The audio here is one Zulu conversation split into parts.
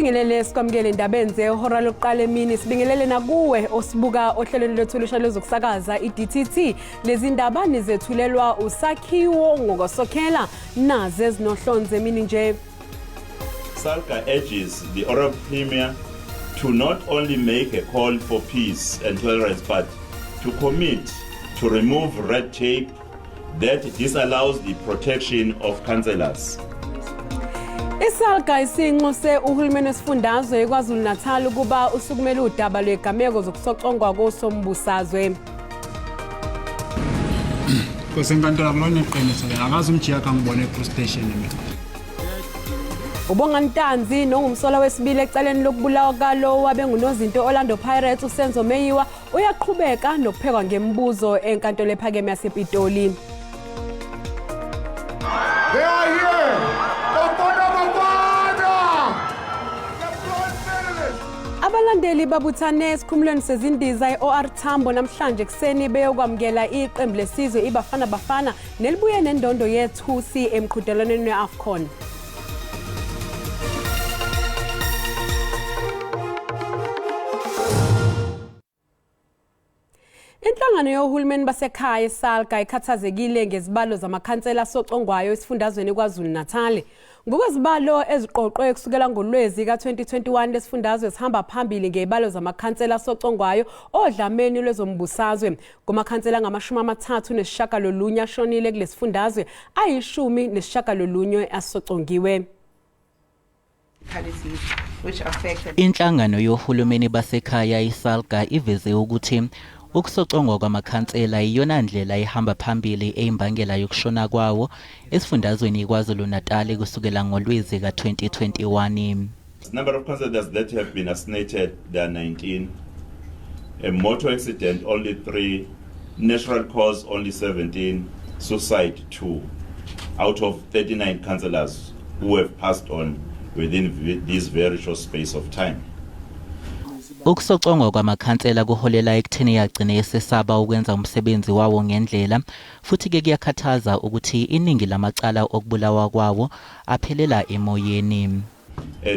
Sibingelele sikwamukele indaba enze ihora lokuqala emini sibingelele nakuwe osibuka ohlelweni lethu lusha lezokusakaza iDTT lezi ndaba nizethulelwa usakhiwo ngokusokhela naze ezinohlonze emini nje. SABC urges the Honourable Premier to not only make a call for peace and tolerance but to commit to remove red tape that disallows the protection of councillors. SABC isinxuse uhulumeni wesifundazwe eKwaZulu Natal ukuba usukumele udaba lwegameko zokusocongwa kosombusazwe. Kusenkantolo kulona iqiniso akazi umjiya kangibone police station mina. Ubonga Ntanzi nongumsola wesibili ecaleni lokubulawa kalo wabengunozinto Orlando Pirates uSenzo Meyiwa uyaqhubeka nokuphekwa ngembuzo enkantolo ephakeme yasePitoli. They are here. Abalandeli babuthane esikhumulweni sezindiza eOR Tambo namhlanje kuseni beyokwamukela iqembu lesizwe iBafana Bafana nelibuye nendondo yethusi emqhudelwaneni weAFCON. Inhlangano yohulumeni basekhaya SABC ikhathazekile ngezibalo zamakhansela asocongwayo esifundazweni eKwaZulu Natal. Ngokwezibalo eziqoqwe kusukela ngoLwezi ka2021 lesifundazwe sihamba phambili ngeibalo zamakhansela asocongwayo odlameni lwezombusazwe. Kumakhansela ngama-39 ashonile kulesifundazwe ayi-19 asocongiwe. Inhlangano yohulumeni basekhaya iSABC iveze ukuthi ukusocongwa kwamakhansela iyona ndlela ihamba phambili eimbangela yokushona kwawo esifundazweni iKwaZulu Natal kusukela ngoLwezi ka2021. The number of councillors that have been assassinated, there are 19. A motor accident, only 3. Natural cause, only 17. Suicide, 2. Out of 39 councillors who have passed on within this very short space of time. Ukusocongwa kwamakhansela kuholela ekutheni yagcine esesaba ukwenza umsebenzi wawo ngendlela futhi ke kuyakhathaza ukuthi iningi lamacala okubulawa kwawo aphelela emoyeni.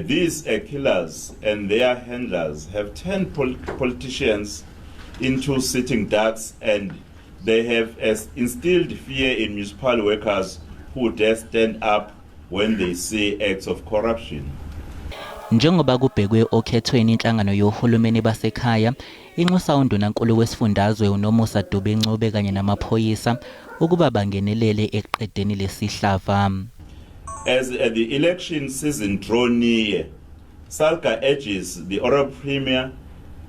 These killers and their handlers have turned politicians into sitting ducks, and they have instilled fear in municipal workers who dare stand up when they see acts of corruption. Njengoba kubhekwe okhethweni inhlangano yohulumeni basekhaya inxusa undunankulu wesifundazwe uNomusa Dube kanye namaphoyisa ukuba bangenelele eqedeni lesihlava. As the election season draw near, SABC urges the Honourable Premier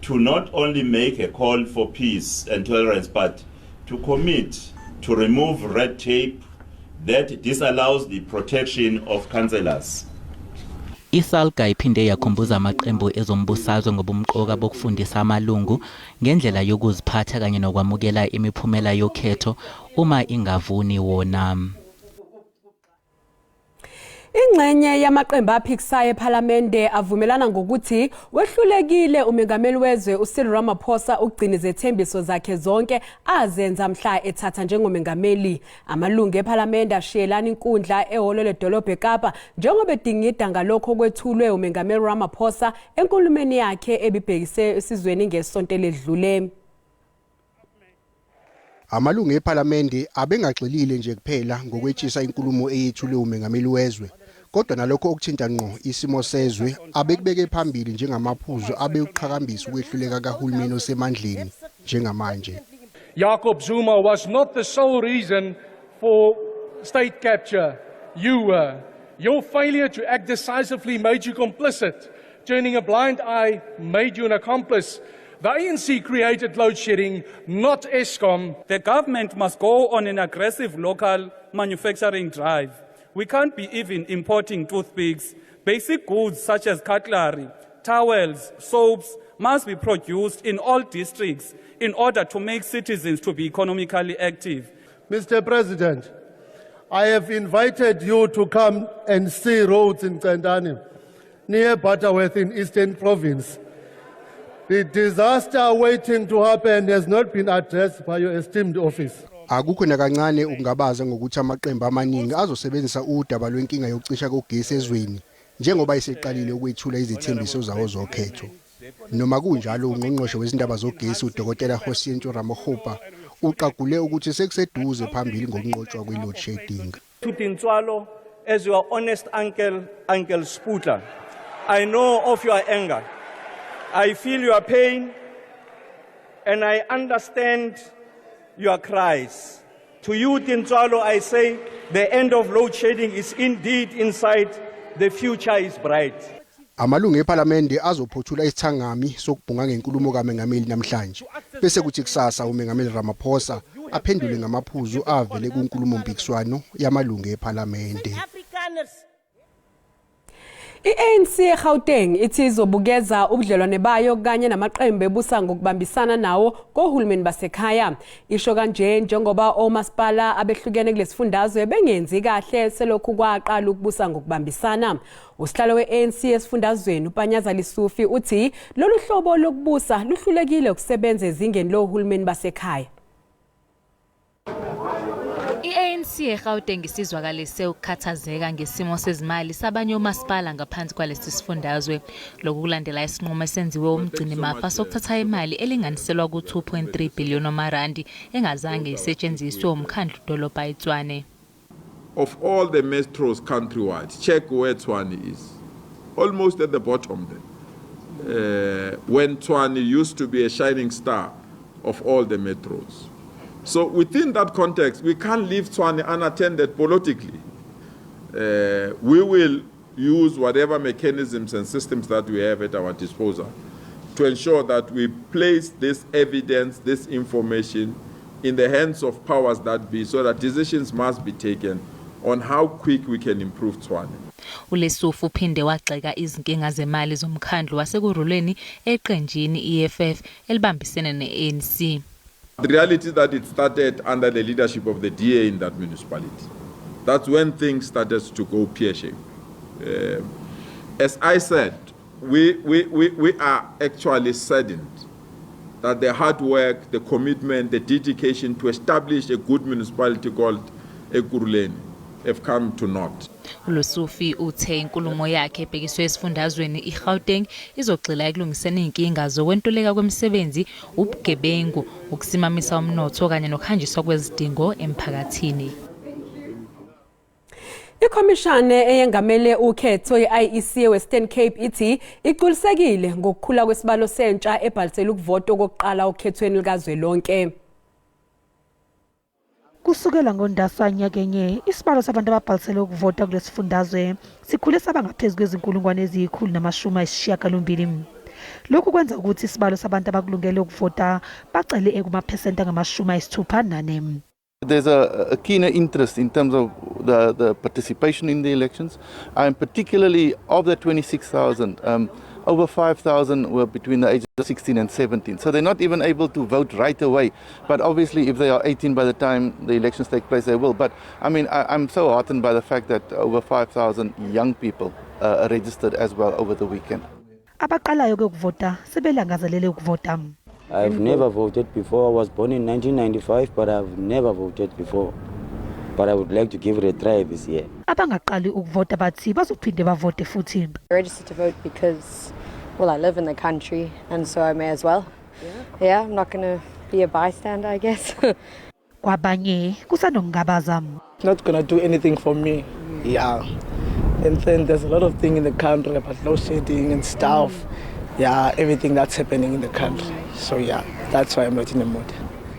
to not only make a call for peace and tolerance but to commit to remove red tape that disallows the protection of councillors. SABC iphinde yakhumbuza amaqembu ezombusazwe ngobumqoka bokufundisa amalungu ngendlela yokuziphatha kanye nokwamukela imiphumela yokhetho uma ingavuni wona. Ingxenye yamaqembu aphikisayo ePhalamende avumelana ngokuthi wehlulekile umengameli wezwe uCyril Ramaphosa ukugcina izethembiso zakhe zonke azenza mhla ethatha njengomengameli. Amalungu ePhalamende ashiyelana inkundla ehholo ledolobha eKapa njengoba edingida ngalokho okwethulwe umengameli Ramaphosa enkulumeni yakhe ebibhekise esizweni ngesonto ledlule. Amalungu ePhalamende abengagxilile nje kuphela ngokwetshisa inkulumo eyethulwe umengameli wezwe. Kodwa nalokho okuthinta ngqo isimo sezwe abekubeke phambili njengamaphuzu abeuqhakambisa ukwehluleka kahulumeni osemandleni njengamanje. Jacob Zuma was not the sole reason for state capture. You were. Your failure to act decisively made you complicit. Turning a blind eye made you an accomplice. The ANC created load shedding, not Eskom. The government must go on an aggressive local manufacturing drive. We can't be even importing toothpicks. Basic goods such as cutlery, towels, soaps must be produced in all districts in order to make citizens to be economically active. Mr. President, I have invited you to come and see roads in Tsandani, near Butterworth in Eastern Province. The disaster waiting to happen has not been addressed by your esteemed office. Akukho nakancane ukungabaza ngokuthi amaqembu amaningi azosebenzisa udaba lwenkinga yokucisha kogesi ezweni njengoba iseqalile ukwethula izithembiso zawo zokhetho. Noma kunjalo ungqongqoshe wezindaba zogesi uDokotela Hosiento Ramogopa uqagule ukuthi sekuseduze phambili ngokunqotshwa kwe-load shedding. To Tintswalo, as your honest Uncle Sputler, I know of your anger. I feel your pain and I understand your cries. To you, Tintswalo, I say the end of load shedding is indeed in sight. The future is bright. Amalungu eParliament azophothula isithangami sokubhunga ngenkulumo kaMengameli namhlanje. Bese kuthi kusasa uMengameli Ramaphosa aphendule ngamaphuzu avele kunkulumo mpikiswano yamalungu eParliament. I-ANC eGauteng ithi izobukeza ubudlelwane bayo kanye namaqembu ebusa ngokubambisana nawo kohulumeni basekhaya. Isho kanje njengoba omasipala abehlukene kulesifundazwe bengenzi kahle selokhu kwaqala ukubusa ngokubambisana. Usihlalo we-ANC esifundazweni uPanyaza Lisufi uthi lolu hlobo lokubusa luhlulekile ukusebenza ezingeni lohulumeni basekhaya. I-ANC eGauteng isizwakalise ukukhathazeka ngesimo sezimali sabanye omasipala ngaphansi kwalesi sifundazwe. Lokhu kulandela isinqumo esenziwe umgcini mafa sokuthatha imali elinganiselwa ku-2.3 billion wamarandi engazange isetshenziswe umkhandlu dolobha iTshwane. Of all the metros countrywide, check where Tshwane is. Almost at the bottom there. When Tshwane used to be a shining star of all the metros. So within that context, we can't leave Tshwane unattended politically. We will use whatever mechanisms and systems that we have at our disposal to ensure that we place this evidence, this information in the hands of powers that be, so that decisions must be taken on how quick we can improve Tshwane. uLesufu uphinde wagxeka izinkinga zemali zomkhandlu wasekuruleni eqenjini EFF elibambisene ne-ANC. The reality is that it started under the leadership of the DA in that municipality. That's when things started to go pear-shaped. As I said, we are actually saddened that the hard work, the commitment, the dedication to establish a good municipality called Ekurhuleni have come to naught. uLesufi uthe inkulumo yakhe ebhekiswe esifundazweni iGauteng izogxila ekulungiseni inkinga zokwentuleka kwemisebenzi, ubugebengu, ukusimamisa umnotho kanye nokuhanjiswa kwezidingo emphakathini. Ikhomishane eyengamele ukhetho ye-IEC Western Cape ithi iculisekile ngokukhula kwesibalo sentsha ebhalisela ukuvota okokuqala okhethweni likazwelonke. Kusukela ngoNdasa nyakenye isibalo sabantu ababhalisele ukuvota kulesifundazwe sikhule saba ngaphezulu kwezinkulungwane eziyi180. Lokhu kwenza ukuthi isibalo sabantu abakulungele ukuvota bacele ekumaphesenti angama-64. There's a keener interest in terms of the participation in the elections, and particularly of the 26,000, over 5,000 were between the ages of 16 and 17. So they're not even able to vote right away. But obviously, if they are 18 by the time the elections take place, they will. But I mean, I'm so heartened by the fact that over 5,000 young people are registered as well over the weekend. I've never voted before. I was born in 1995, but I've never voted before. But I would like to give it a try this year. I registered to vote because, well, I live in the country, and so I may as well. Yeah, I'm not going to be a bystander, I guess. Not going to do anything for me. Yeah. And then there's a lot of things in the country about load shedding and stuff. Yeah, everything that's happening in the country. So yeah, that's why I'm not in the mood.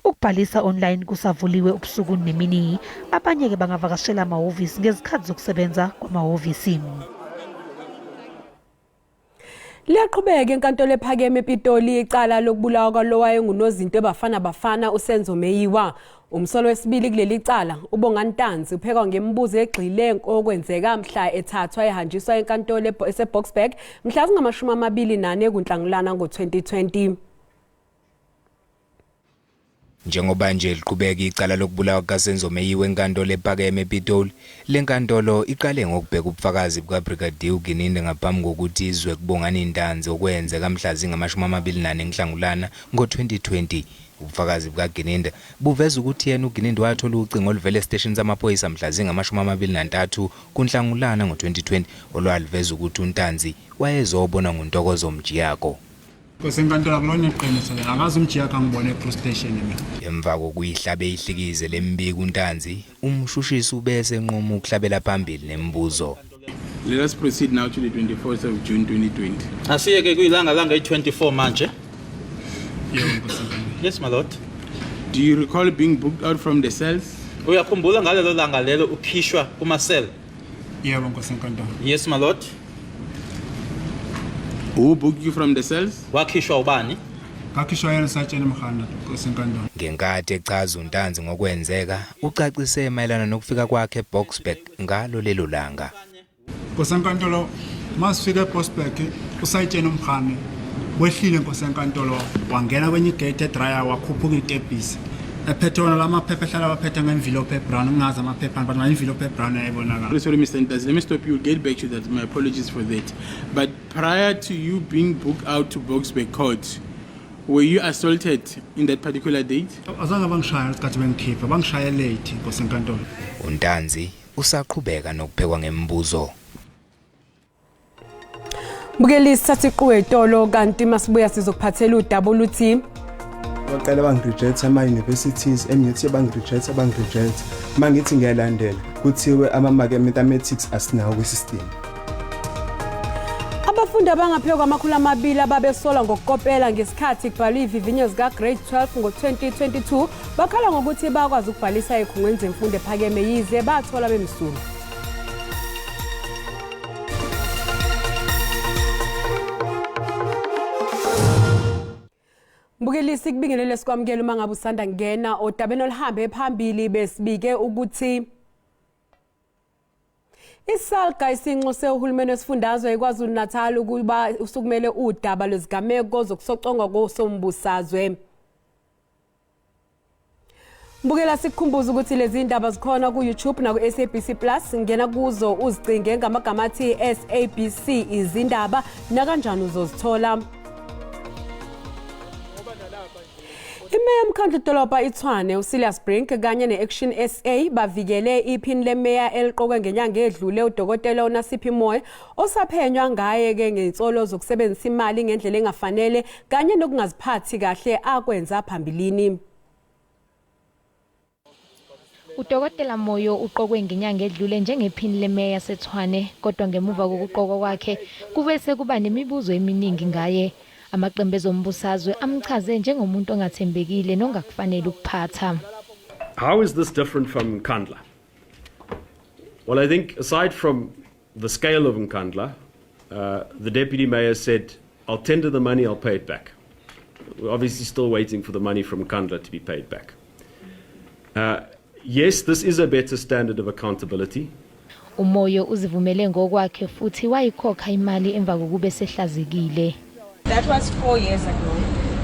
Ukubhalisa online kusavuliwe ubusuku nemini, abanye ke bangavakashela amahhovisi ngezikhathi zokusebenza kwamahhovisi. Liyaqhubeka enkantolo ephakeme ePitoli icala lokubulawa kwalowayo ngunozinto bafana uSenzo Meyiwa. Umsolo wesibili kuleli cala uBongantanzi uphekwa ngemibuzo egxile okwenzeka mhla ethathwa ehanjiswa enkantolo eseBoksburg mhla zingama-24 kuNhlangulana ngo-2020. Njengoba nje liqhubeka icala lokubulawa kaSenzo Meyiwa enkantolo ephakeme ePitoli, le nkantolo iqale ngokubheka ubufakazi bukaBrigadier uGininde ngaphambi kokuthi izwe kubongana intanzi okwenzeka mhla zingama-24 kuNhlangulana ngo-2020. ubufakazi bukaGininde buveza ukuthi yena uGininde wathola ucingo oluvela estation zamaphoyisa mhla zingama-23 kuNhlangulana ngo-2020 olwaliveza ukuthi uNtanzi wayezobona nguNtokozo Mjiyako. Kwesenkantolo akulona iqiniso lelo akazi umjiyako angibone e-police station mina. Emva kokuyihlabe ihlikize lembiko uNtanzi umshushisi ubese enqoma ukuhlabela phambili nembuzo. Let us proceed now to the 24th of June 2020. Asiyeke kuyilanga langa i-24 manje. Yes my lord. Do you recall being booked out from the cells? Uyakhumbula ngalelo langa lelo ukhishwa kuma cell? Yebo Nkosenkantolo. Yes my lord. Who booked you from the cells? Wakhishwa ubani? Ngakhishwa yena Sergeant Mkhanda Nkosenkantolo. Ngenkathi echaza uNtanzi ngokwenzeka ucacise mayelana nokufika kwakhe eBoksburg ngalo lelo langa. Nkosenkantolo masifika eBoksburg uSergeant Mkhanda wehlile Nkosenkantolo wangena kwenye igate edryer wakhuphuka itebhisi ephethe wona lamaphepha ehlala baphethe ngenvelope ebrown ngaza amaphepha but ngenvelope ebrown ayibonakala. Sorry Mr. Ntanzi, let me stop you. We'll get back to that. My apologies for that. But prior to you being booked out to Boksburg Court, were you assaulted in that particular date? Azange bangishaya isikhathi bengikhipha bangishaya late Nkosenkantolo. uNtanzi usaqhubeka nokuphekwa ngemibuzo. Bukelisa siqwetolo kanti masibuya sizokuphathela udaba oluthi baqala bangireject ama-universities eminye bangireject mangithi ngiyalandela kuthiwe ama-mathematics asinawo kwisystem. Abafundi abangaphezulu kwama200 ababesola ngokukopela ngesikhathi kubhalwa ivivinyo zika grade 12 ngo-2022 bakhala ngokuthi bakwazi ukubhalisa ekhungweni zemfundo ephakeme yize bathola bemsulwa. Bukelisi kubingelele sikwamukela uma ngabe usanda ngena odabeni oluhambe phambili besibike ukuthi isalga isinxuse uhulumeni wesifundazwe eKwaZulu Natal ukuba usukumele udaba lwezigameko zokusocongwa kosombusazwe. Bukela sikhumbuza ukuthi lezi ndaba zikhona ku YouTube na ku SABC Plus ngena kuzo uzicinge ngamagama athi SABC Izindaba na kanjani uzozithola. Imeya mkhandlu dolobha iTshwane uSilas Brink kanye neAction SA bavikele iphini lemeya eliqokwe ngenyanga edlule uDokotela uNasiphi Moyo osaphenywa ngaye ke ngensolo zokusebenzisa imali ngendlela engafanele kanye nokungaziphathi kahle akwenza phambilini. uDokotela Moyo uqokwe ngenyanga edlule njengephini lemeya yaseTshwane kodwa ngemuva kokuqokwa kwakhe kubese kuba nemibuzo eminingi ngaye. Amaqembu ezombusazwe amchaze njengomuntu ongathembekile nongakufanele ukuphatha. How is this different from Nkandla? Well, I think aside from the scale of Nkandla, the deputy mayor said, I'll tender the money, I'll pay it back. We're obviously still waiting for the money from Nkandla to be paid back. Yes, this is a better standard of accountability. Umoyo uzivumele ngokwakhe futhi wayikhokha imali emva kokube sehlazekile. That was 4 years ago,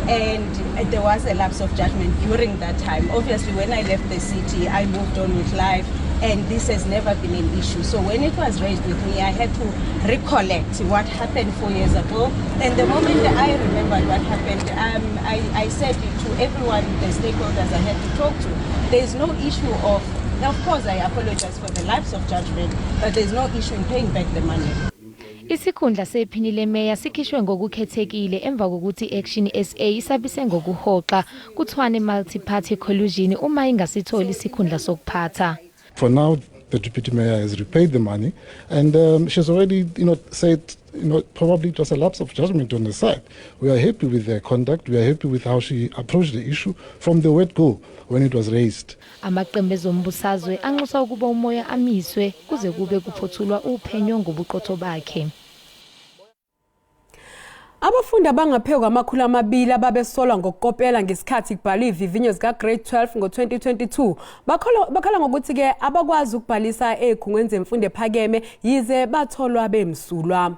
and there was a lapse of judgment during that time. Obviously, when I left the city, I moved on with life, and this has never been an issue. So when it was raised with me, I had to recollect what happened 4 years ago. And the moment I remembered what happened, I said to everyone, the stakeholders I had to talk to, there's no issue of course, I apologize for the lapse of judgment, but there's no issue in paying back the money. Isikhundla sephini lemeya sikhishwe ngokukhethekile emva kokuthi iAction SA isabise ngokuhoxa kuTshwane multi-party collusion uma ingasitholi isikhundla sokuphatha. For now, the deputy mayor has repaid the money, and she's already, said, probably it was a lapse of judgment on the side. We are happy with their conduct. We are happy with how she approached the issue from the word go when it was raised. Amaqembu ezombusazwe anxusa ukuba umoya amiswe kuze kube kuphothulwa uphenyo ngobuqotho bakhe. Abafundi abangaphezulu kwama200 ababesolwa ngokukopela ngesikhathi kubhalwa ivivinyo zika grade 12 ngo-2022 bakhala ngokuthi ke abakwazi ukubhalisa ekhungweni zemfundo ephakeme yize batholwa bemsulwa.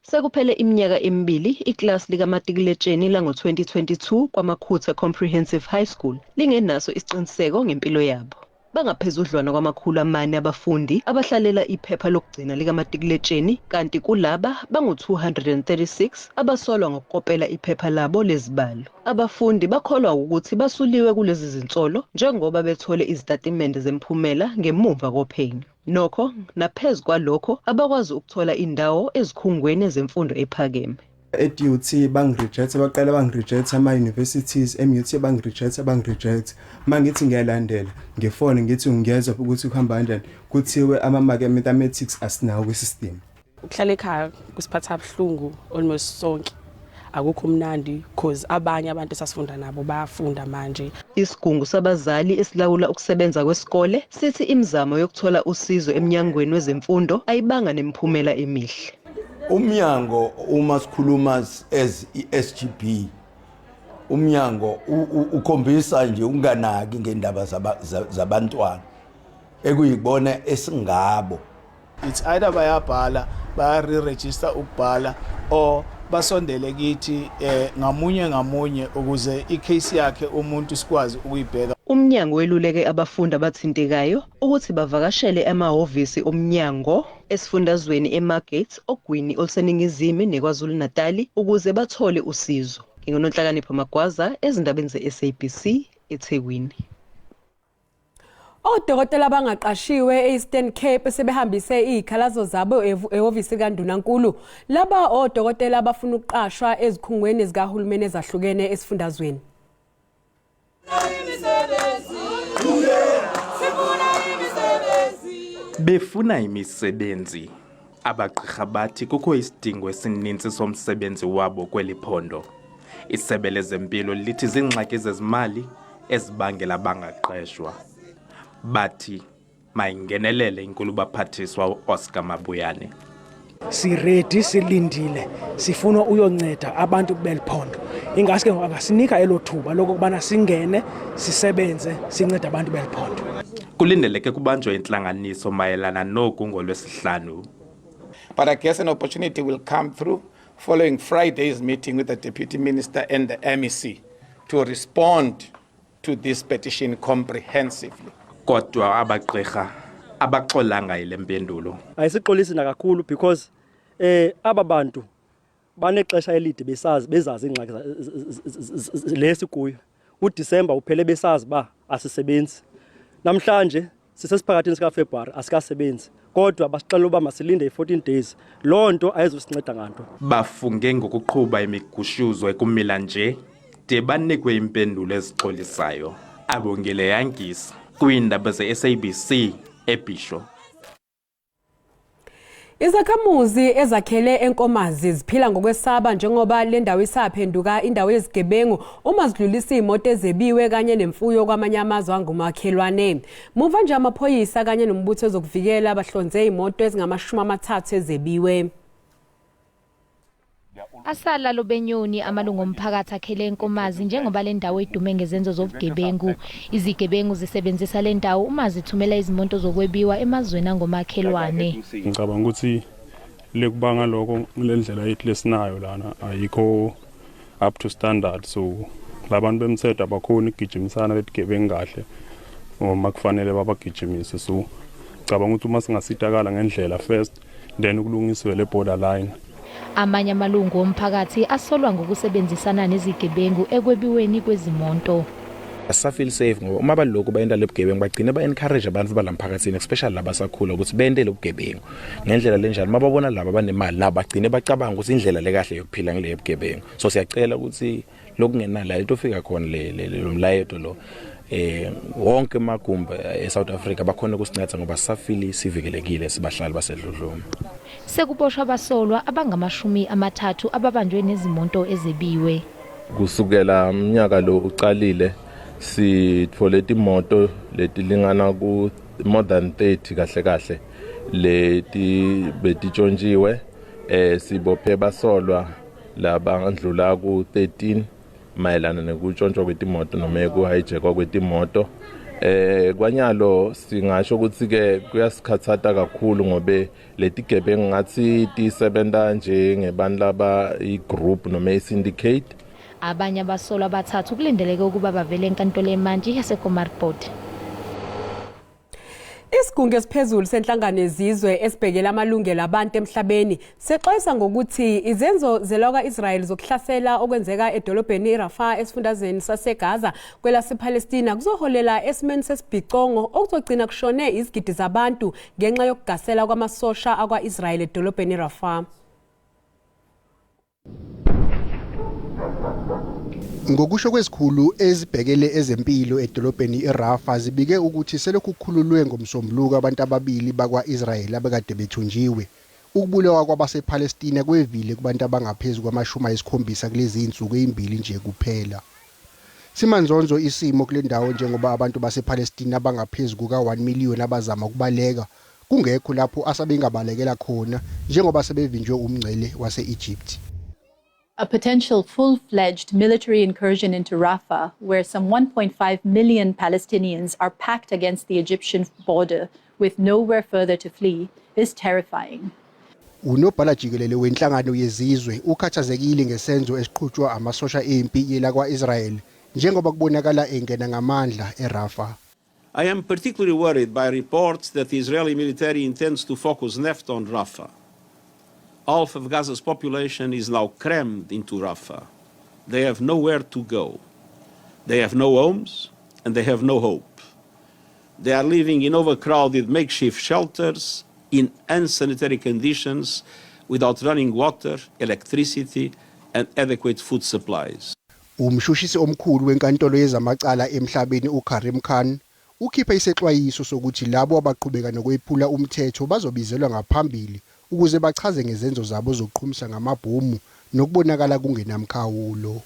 Sekuphele iminyaka emibili iklasi likamatikuletsheni lango-2022 kwaMakhutha Comprehensive High School lingenaso isiqiniseko ngempilo yabo. bangaphezudlwana kwama400 abafundi abahlalela iphepha lokugcina likamatikuletsheni kanti kulaba bangu236 abasolwa ngokukopela iphepha labo lezibalo. Abafundi bakholwa ukuthi basuliwe kulezi zinsolo njengoba bethole izitatimende zemphumela ngemuva kophenyo. Nokho naphezulu kwalokho abakwazi ukuthola indawo ezikhungweni zemfundo ephakeme. At-UT bangireject baqala bangireject ama-universities MUT bangireject mangithi ngiyalandela ngefone ngithi ngiyezwa ukuthi kuhamba kanjani kuthiwe ama-mathematics asinawo kwi-system. Ukuhlala ekhaya kusiphatha abhlungu almost sonke akukho mnandi because abanye abantu esasifunda nabo bayafunda manje. Isigungu sabazali esilawula ukusebenza kwesikole sithi imizamo yokuthola usizo eminyangweni wezemfundo ayibanga nemphumela emihle. Umnyango uma sikhuluma as iSGB umnyango ukhombisa nje unganaki ngendaba zabantwana ekuyibona esingabo. It's either bayabhala baya-re-register ukubhala or basondele kithi ngamunye ukuze icase yakhe umuntu sikwazi ukuyibheka. Umnyango weluleke abafundi abathintekayo ukuthi bavakashele emahhovisi omnyango esifundazweni eMargate, Ogwini, Olseningizimu neKwaZulu Natal ukuze bathole usizo. Ngingonhlakanipho Magwaza ezindabeni ze-SABC eThekwini. Odokotela abangaqashiwe e-Eastern Cape sebehambise izikhalazo zabo ehhovisi kaNdunankulu. Laba odokotela abafuna ukuqashwa ezikhungweni zikahulumeni ezahlukene esifundazweni. Befuna imisebenzi, abagqirha bathi kukho isidingo esininzi somsebenzi wabo kweliphondo. Isebe lezempilo lithi zingxaki zezimali ezibangela bangaqeshwa. Bathi mayingenelele inkulu baphathiswa Oscar Mabuyane. Siredi silindile sifuna uyonceda abantu beliphondo. Ingaske ngasinika elothuba lokubana singene sisebenze sincede abantu beliphondo. Kulindeleke kubanjwe intlanganiso mayelana nogungo lwesihlanu. But I guess an opportunity will come through following Friday's meeting with the Deputy Minister and the MEC to respond to this petition comprehensively. Kodwa abagqirha abaxolanga ile mpendulo. Ayisixolisi na kakhulu because aba bantu banexesha elide bezazi ingxaki lesikuyo. UDisemba uphele besazi ba asisebenzi. Namhlanje sisesiphakathini sika February asikasebenzi. Kodwa basixela uba masilinde 14 days. Lonto ayizosinceda nganto. Bafunge ngokuqhuba imigushuzo ekumila nje de banikwe impendulo ezixolisayo. Abongele yankisa kwiindaba ze-SABC eBhisho. Izakhamuzi ezakhele enkomazi ziphila ngokwesaba njengoba le ndawo isaphenduka indawo yezigebengu uma zidlulisa imoto ezebiwe kanye nemfuyo kwamanye amazwe angumakhelwane. Muva nje amaphoyisa kanye nombutho ezokuvikela bahlonze imoto ezingama30 ezebiwe. Asala lobenyoni amalungu omphakathi akhele enkomazi njengoba le ndawo idume ngezenzo zobugebengu. Izigebengu zisebenzisa le ndawo uma zithumela izimonto zokwebiwa emazweni angomakhelwane. Ngicabanga ukuthi lekubanga lokho lendlela yethu lesinayo lana ayikho up to standard, so labantu bemthetho abakhona ukugijimisana betigebengu kahle uma kufanele babagijimise. So ngicabanga ukuthi uma singasitakala ngendlela first then ukulungiswe le borderline. Amanye amalungu omphakathi asolwa ngokusebenzisana nezigebengu ekwebiweni kwezimonto. Asafeel safe ngoba uma balokho bayenda lebugebengu bagcina ba-encourage abantu balamphakathini especially labasakhula ukuthi bende lobugebengu. Ngendlela lenjalo mababona laba banemali laba bagcine bacabanga ukuthi indlela lekahle yokuphila ngile bugebengu. So siyacela ukuthi lokungenala into ofika khona lo mlayeto lo wonke magumbi eSouth Africa bakhona ukusinceda ngoba safili sivikelekile sibahlali basedludluma. Sekuboshwa abasolwa abangama30 ababanjwe nezimonto ezebiwe. Kusukela umnyaka lo uqalile sithole imoto letilingana ku more than 30 kahle leti betitshontshiwe sibophe basolwa labandlula ku 13 mayelana nokutshontshwa kwetimoto noma ukuhijackwa kwetimoto. Kwanyalo singasho ukuthi ke kuyasikhathata kakhulu ngobe letigebengu ngathi tisebenza nje ngebantu laba igroup noma isyndicate. Abanye abasolwa abathathu kulindeleke ukuba bavele enkantolo emantshi yaseKommarport. Isigungu esiphezulu senhlangano yezizwe esibhekela amalungelo abantu emhlabeni sexwayisa ngokuthi izenzo zelwa Israel zokuhlasela okwenzeka edolobheni iRafah esifundazweni saseGaza kwelasePalestina kuzoholela esimeni sesibhicongo okuzogcina kushone izigidi zabantu ngenxa yokugasela kwamasosha akwa-Israel edolobheni iRafah. Ngokusho kwesikhulu ezibhekele ezempilo edolobheni iRafah zibike ukuthi selokhu kukhululwe ngomsombuluko abantu ababili bakwa-Israel abekade bethunjiwe. Ukubulawa kwabasePalestina kwevile kubantu abangaphezulu kwama-70 kulezi insuku ezimbili nje kuphela. Simanzonzo isimo kule ndawo njengoba abantu basePalestina abangaphezulu kuka-1 million abazama ukubaleka kungekho lapho asabengabalekela khona njengoba sebevinjwe umngcele wase-Egypt. A potential full-fledged military incursion into Rafah, where some 1.5 million Palestinians are packed against the Egyptian border with nowhere further to flee, is terrifying. Unobhala jikelele wenhlangano yezizwe ukhathazekile ngesenzo esiqhutshwa amasosha empi yelakwa-Israel njengoba kubonakala engena ngamandla eRafah. I am particularly worried by reports that the Israeli military intends to focus left on Rafah. Half of Gaza's population is now crammed into Rafah. They have nowhere to go. They have no homes and they have no hope. They are living in overcrowded makeshift shelters in unsanitary conditions without running water, electricity and adequate food supplies. Umshushisi omkhulu wenkantolo yezamacala emhlabeni uKarim Khan ukhipha isexwayiso sokuthi labo abaqhubeka nokwephula umthetho bazobizelwa ngaphambili ukuze bachaze ngezenzo zabo zokuqhumisa ngamabhomu nokubonakala kungenamkhawulo.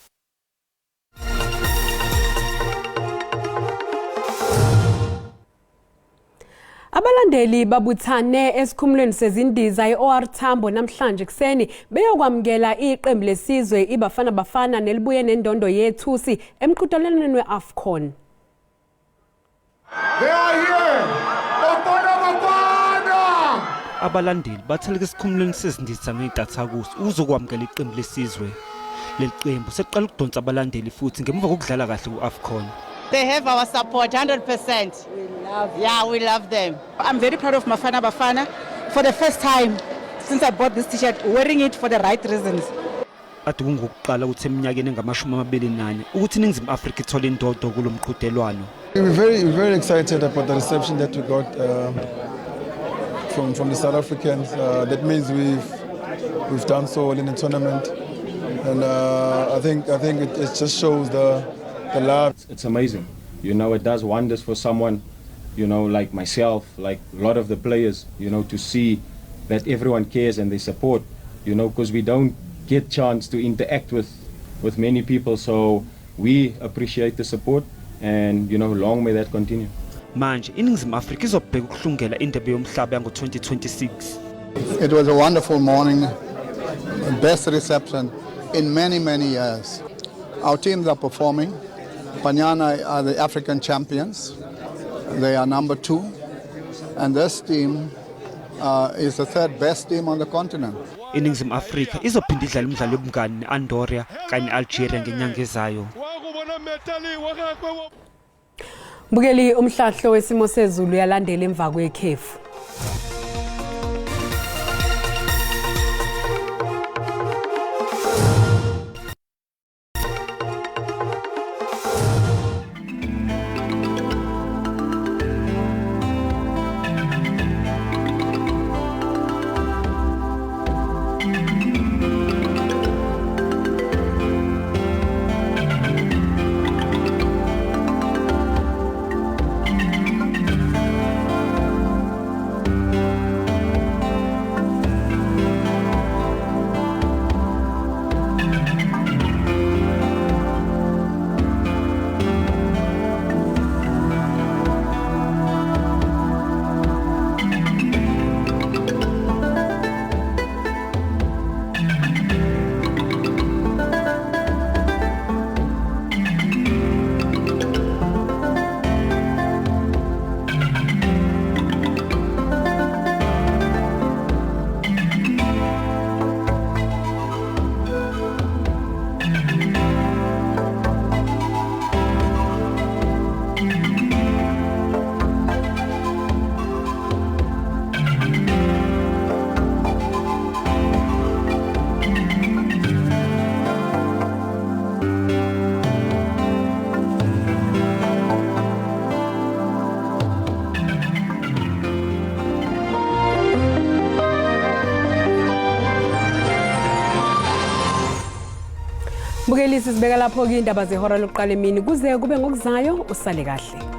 Abalandeli babuthane esikhumulweni sezindiza eOR Tambo namhlanje kuseni beyokwamukela iqembu lesizwe iBafana Bafana nelibuye nendondo yethusi emqhudelwaneni weAFCON. They are here. Bafana Bafana. Abalandeli batheleke esikhumulweni sezindiza ngedathakusi uzokwamukela iqembu lesizwe. Leli qembu seqala ukudonsa abalandeli futhi ngemuva kokudlala kahle kuAFCON. They have our support 100%. We love them. I'm very proud of Bafana Bafana for the first time since I bought this t-shirt, wearing it for the right reasons. Ade kungokuqala ukuthi eminyakeni engama-24 ukuthi iNingizimu Afrika ithole indodo kulo mqhudelwano. We're very excited about the reception that we got from the South Africans. That means we've done so well in the tournament, and I think it just shows the love. It's amazing. You know, it does wonders for someone, you know, like myself, like a lot of the players, you know, to see that everyone cares and they support, you know, because we don't get chance to interact with many people. So we appreciate the support and, you know, long may that continue. Manje iNingizimu Afrika izobheka ukuhlungela indebe yomhlaba yango-2026. It was a wonderful morning, best reception in many years. Our teams are performing. Banyana are the African champions. They are number 2. And this team is the third best team on the continent. iNingizimu Afrika izophinda idlala umdlalo wobungani ne-Andorra kanye ne-Algeria ngenyanga ezayo. Bukeli umhlahlo wesimo sezulu yalandela emva kwekhefu. Bukelisi sibeka lapho ke indaba zehora lokuqala emini kuze kube ngokuzayo usale kahle.